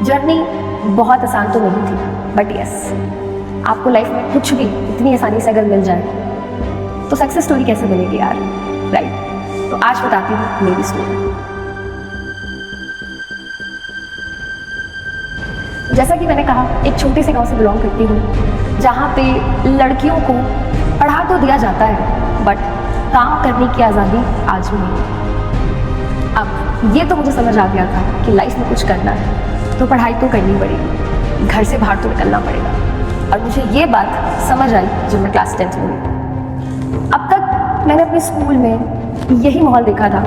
Journey बहुत आसान तो नहीं थी, बट यस, आपको लाइफ में कुछ भी इतनी आसानी से अगर मिल जाए तो सक्सेस स्टोरी कैसे बनेगी यार, राइट? तो आज बताती हूँ मेरी स्टोरी। जैसा कि मैंने कहा, एक छोटे से गांव से बिलोंग करती हूँ जहाँ पे लड़कियों को पढ़ा तो दिया जाता है बट काम करने की आज़ादी आज भी नहीं। अब ये तो मुझे समझ आ गया था कि लाइफ में कुछ करना है तो पढ़ाई तो करनी पड़ेगी, घर से बाहर तो निकलना पड़ेगा। और मुझे ये बात समझ आई जब मैं क्लास 10th में हुई। अब तक मैंने अपने स्कूल में यही माहौल देखा था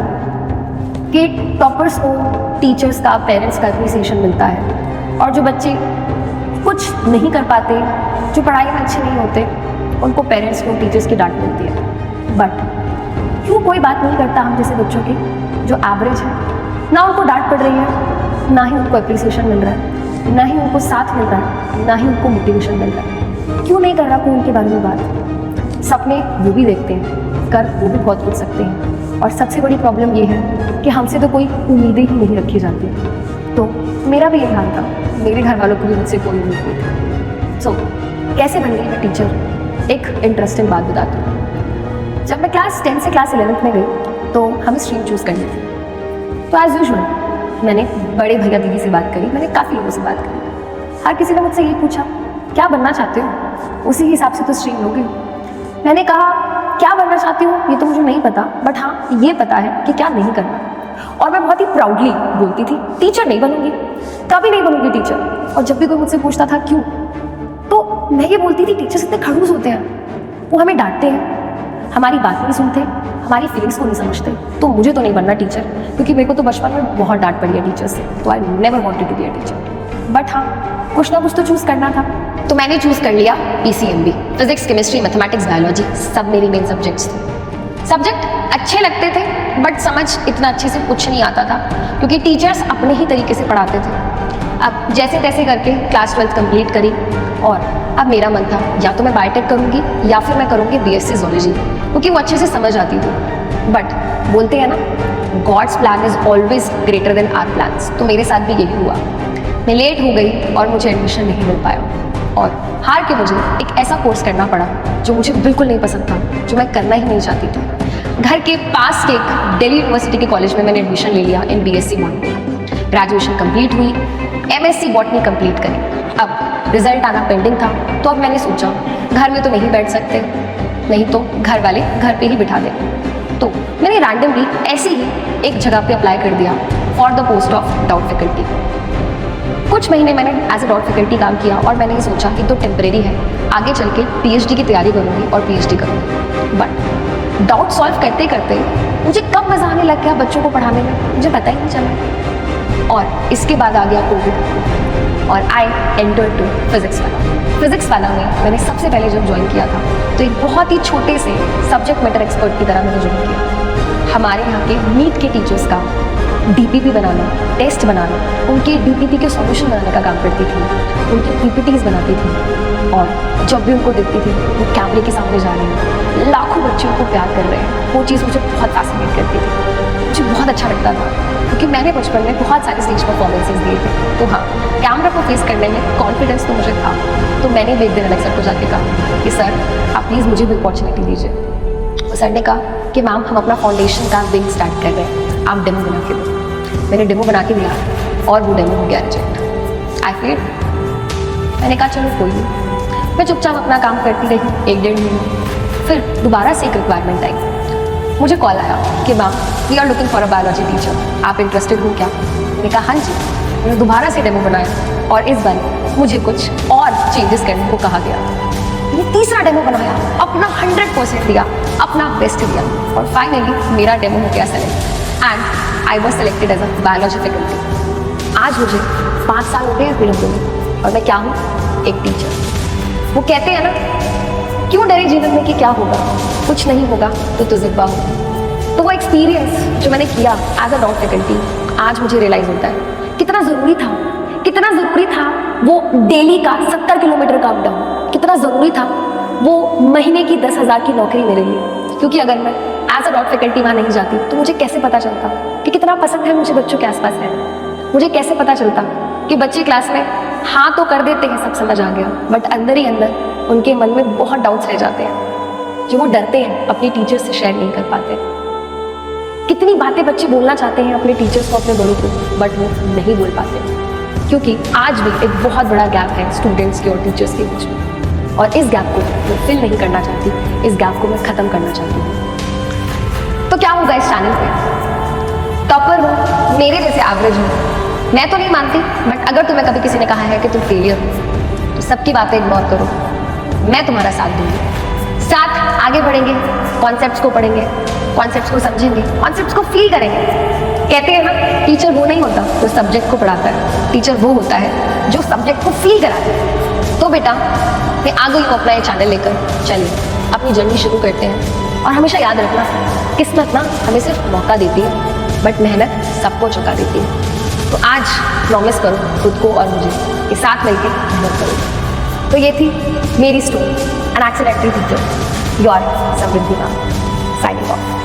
कि टॉपर्स को टीचर्स का, पेरेंट्स का अप्रिसिएशन मिलता है, और जो बच्चे कुछ नहीं कर पाते, जो पढ़ाई में अच्छे नहीं होते, उनको पेरेंट्स को, टीचर्स की डांट मिलती है। बट क्यों कोई बात नहीं करता हम जैसे बच्चों की जो एवरेज है? ना उनको डांट पड़ रही है, ना ही उनको अप्रिसिएशन मिल रहा है, ना ही उनको साथ मिल रहा है, ना ही उनको मोटिवेशन मिल रहा है। क्यों नहीं कर रहा कोई उनके बारे में बात? सपने वो भी देखते हैं, कर वो भी बहुत कुछ सकते हैं, और सबसे बड़ी प्रॉब्लम ये है कि हमसे तो कोई उम्मीदें ही नहीं रखी जाती। तो मेरा भी ये हाल था, मेरे घर वालों को भी मुझसे कोई उम्मीद नहीं थी। सो कैसे बन गई मैं टीचर? एक इंटरेस्टिंग बात बताती हूँ। जब मैं क्लास 10 से क्लास 11th में गई तो हमें स्ट्रीम चूज़ करनी थी। तो एज यूजुअल मैंने बड़े भैया दीदी से बात करी, मैंने काफ़ी लोगों से बात करी। हर किसी ने मुझसे यही पूछा, क्या बनना चाहते हो? उसी हिसाब से तो स्ट्रीम लोगे। मैंने कहा, क्या बनना चाहती हूँ ये तो मुझे नहीं पता, बट हाँ ये पता है कि क्या नहीं करना। और मैं बहुत ही प्राउडली बोलती थी, टीचर नहीं बनूंगी, कभी नहीं बनूंगी टीचर। और जब भी कोई मुझसे पूछता था क्यों, तो मैं ये बोलती थी, टीचर्स इतने खड़ूस होते हैं, वो हमें डांटते हैं, हमारी बात नहीं सुनते, हमारी फीलिंग्स को नहीं समझते, तो मुझे तो नहीं बनना टीचर, क्योंकि मेरे को तो बचपन में बहुत डांट पड़ी है टीचर से। तो I never wanted to be a teacher. But हाँ, कुछ ना कुछ तो चूज़ करना था, तो मैंने चूज़ कर लिया PCMB, physics, chemistry, mathematics, biology, सब मेरी मेन सब्जेक्ट्स थे। सब्जेक्ट अच्छे लगते थे बट समझ इतना अच्छे से कुछ नहीं आता था, क्योंकि टीचर्स अपने ही तरीके से पढ़ाते थे। अब जैसे तैसे करके क्लास 12th कंप्लीट करी, और अब मेरा मन था या तो मैं बायोटेक करूँगी या फिर मैं करूँगी BSc ज़ूलॉजी, क्योंकि वो अच्छे से समझ आती थी। बट बोलते हैं ना, God's plan is always greater than our plans. तो मेरे साथ भी यही हुआ। मैं लेट हो गई और मुझे एडमिशन नहीं मिल पाया, और हार के मुझे एक ऐसा कोर्स करना पड़ा जो मुझे बिल्कुल नहीं पसंद था, जो मैं करना ही नहीं चाहती थी। घर के पास के एक दिल्ली यूनिवर्सिटी के कॉलेज में मैंने एडमिशन ले लिया इन BSc बॉटनी। ग्रेजुएशन कंप्लीट हुई, MSc बॉटनी कंप्लीट करी। अब रिजल्ट आना पेंडिंग था, तो अब मैंने सोचा घर में तो नहीं बैठ सकते, नहीं तो घर वाले घर पे ही बिठा दें। तो मैंने रैंडमली ऐसे ही एक जगह पे अप्लाई कर दिया for the post of doubt faculty. कुछ महीने मैंने एज ए डाउट फैकल्टी काम किया, और मैंने ये सोचा कि तो टेम्परेरी है, आगे चल के PhD की तैयारी करूँगी और PhD करूँगी। बट डाउट सॉल्व करते करते मुझे कब मज़ा आने लग गया बच्चों को पढ़ाने में, मुझे पता ही नहीं चला। और इसके बाद आ गया कोविड, और आई एंटर टू फिजिक्स वाला। फिजिक्स वाला में मैंने सबसे पहले जब ज्वाइन किया था तो एक बहुत ही छोटे से सब्जेक्ट मैटर एक्सपर्ट की तरह मैंने ज्वाइन किया। हमारे यहाँ के नीट के टीचर्स का DPP बनाना, टेस्ट बनाना, उनके DPP के सॉल्यूशन बनाने का काम करती थी, उनकी PPTs बनाती थी। और जब भी उनको देखती थी वो कैमरे के सामने जा रहे हैं, लाखों बच्चे उनको प्यार कर रहे हैं, वो चीज़ मुझे बहुत फैसिनेट करती थी, मुझे बहुत अच्छा लगता था, क्योंकि मैंने बचपन में बहुत सारे स्टेज परफॉर्मेंसेज दिए थे। तो हाँ, कैमरा को फेस करने में कॉन्फिडेंस तो मुझे था। तो मैंने भी एक दिन अलग सर को जाके कहा कि सर आप प्लीज़ मुझे भी अपॉर्चुनिटी दीजिए। तो सर ने कहा कि मैम हम अपना फाउंडेशन का विंग स्टार्ट कर रहे हैं, आप डेमो बना के दो। मैंने डेमो बना के दिया और वो डेमो हो गया रिजेक्ट। I failed. मैंने कहा चलो कोई नहीं, मैं चुपचाप अपना काम करती रही 1-1.5 महीने। फिर दोबारा से एक रिक्वायरमेंट आई, मुझे कॉल आया कि ma'am we are looking for a biology teacher, आप इंटरेस्टेड हो क्या? मैंने कहा हाँ जी। मैंने दोबारा से डेमो बनाया, और इस बार मुझे कुछ और चेंजेस करने को कहा गया। मैंने तीसरा डेमो बनाया, अपना 100% दिया, अपना बेस्ट दिया, और फाइनली मेरा डेमो हो गया select, and I was selected as a biology faculty. आज मुझे 5 साल हो गए हैं फील्ड में, और मैं क्या हूँ? एक टीचर। वो कहते हैं ना, क्यों डरे जीवन में कि क्या होगा, कुछ नहीं होगा तो तजुर्बा होगा। तो वो एक्सपीरियंस जो मैंने किया एज अ डाउट फैकल्टी, आज मुझे रियलाइज़ होता है कितना ज़रूरी था, कितना ज़रूरी था वो डेली का 70 किलोमीटर का अप डाउन, कितना ज़रूरी था वो महीने की 10,000 की नौकरी मेरे लिए। क्योंकि अगर मैं एज अ डाउट फैकल्टी वहाँ नहीं जाती तो मुझे कैसे पता चलता कि कितना पसंद है मुझे बच्चों के आसपास है, मुझे कैसे पता चलता कि बच्चे क्लास में हाँ तो कर देते हैं, सब समझ आ गया, बट अंदर ही अंदर उनके मन में बहुत डाउट्स रह जाते हैं जो वो डरते हैं अपने टीचर्स से शेयर नहीं कर पाते। कितनी बातें बच्चे बोलना चाहते हैं अपने टीचर्स को, अपने बड़ों को, बट वो नहीं बोल पाते क्योंकि आज भी एक बहुत बड़ा गैप है स्टूडेंट्स के और टीचर्स के बीच में, और इस गैप को मैं फिल नहीं करना चाहती, इस गैप को मैं ख़त्म करना चाहती हूँ। तो क्या होगा इस चैनल पे? टॉपर हो, मेरे जैसे एवरेज हो, मैं तो नहीं मानती, बट अगर तुम्हें कभी किसी ने कहा है कि तुम फेलियर हो तो सबकी बातें इग्नोर करो, मैं तुम्हारा साथ दूंगी, साथ आगे बढ़ेंगे, कॉन्सेप्ट्स को पढ़ेंगे, कॉन्सेप्ट्स को समझेंगे, कॉन्सेप्ट्स को फील करेंगे। कहते हैं ना, टीचर वो नहीं होता जो सब्जेक्ट को पढ़ाता है, टीचर वो होता है जो सब्जेक्ट को फील कराता है। तो बेटा मैं आ गई हूँ अपना ये चैनल लेकर, चलिए अपनी जर्नी शुरू करते हैं। और हमेशा याद रखना, किस्मत ना हमें सिर्फ मौका देती है, बट मेहनत सबको चुका देती है। तो आज प्रॉमिस करो खुद को और मुझे कि साथ मिलकर मेहनत करो। तो ये थी मेरी story, an accidental teacher, your Samriddhi ma'am, signing off.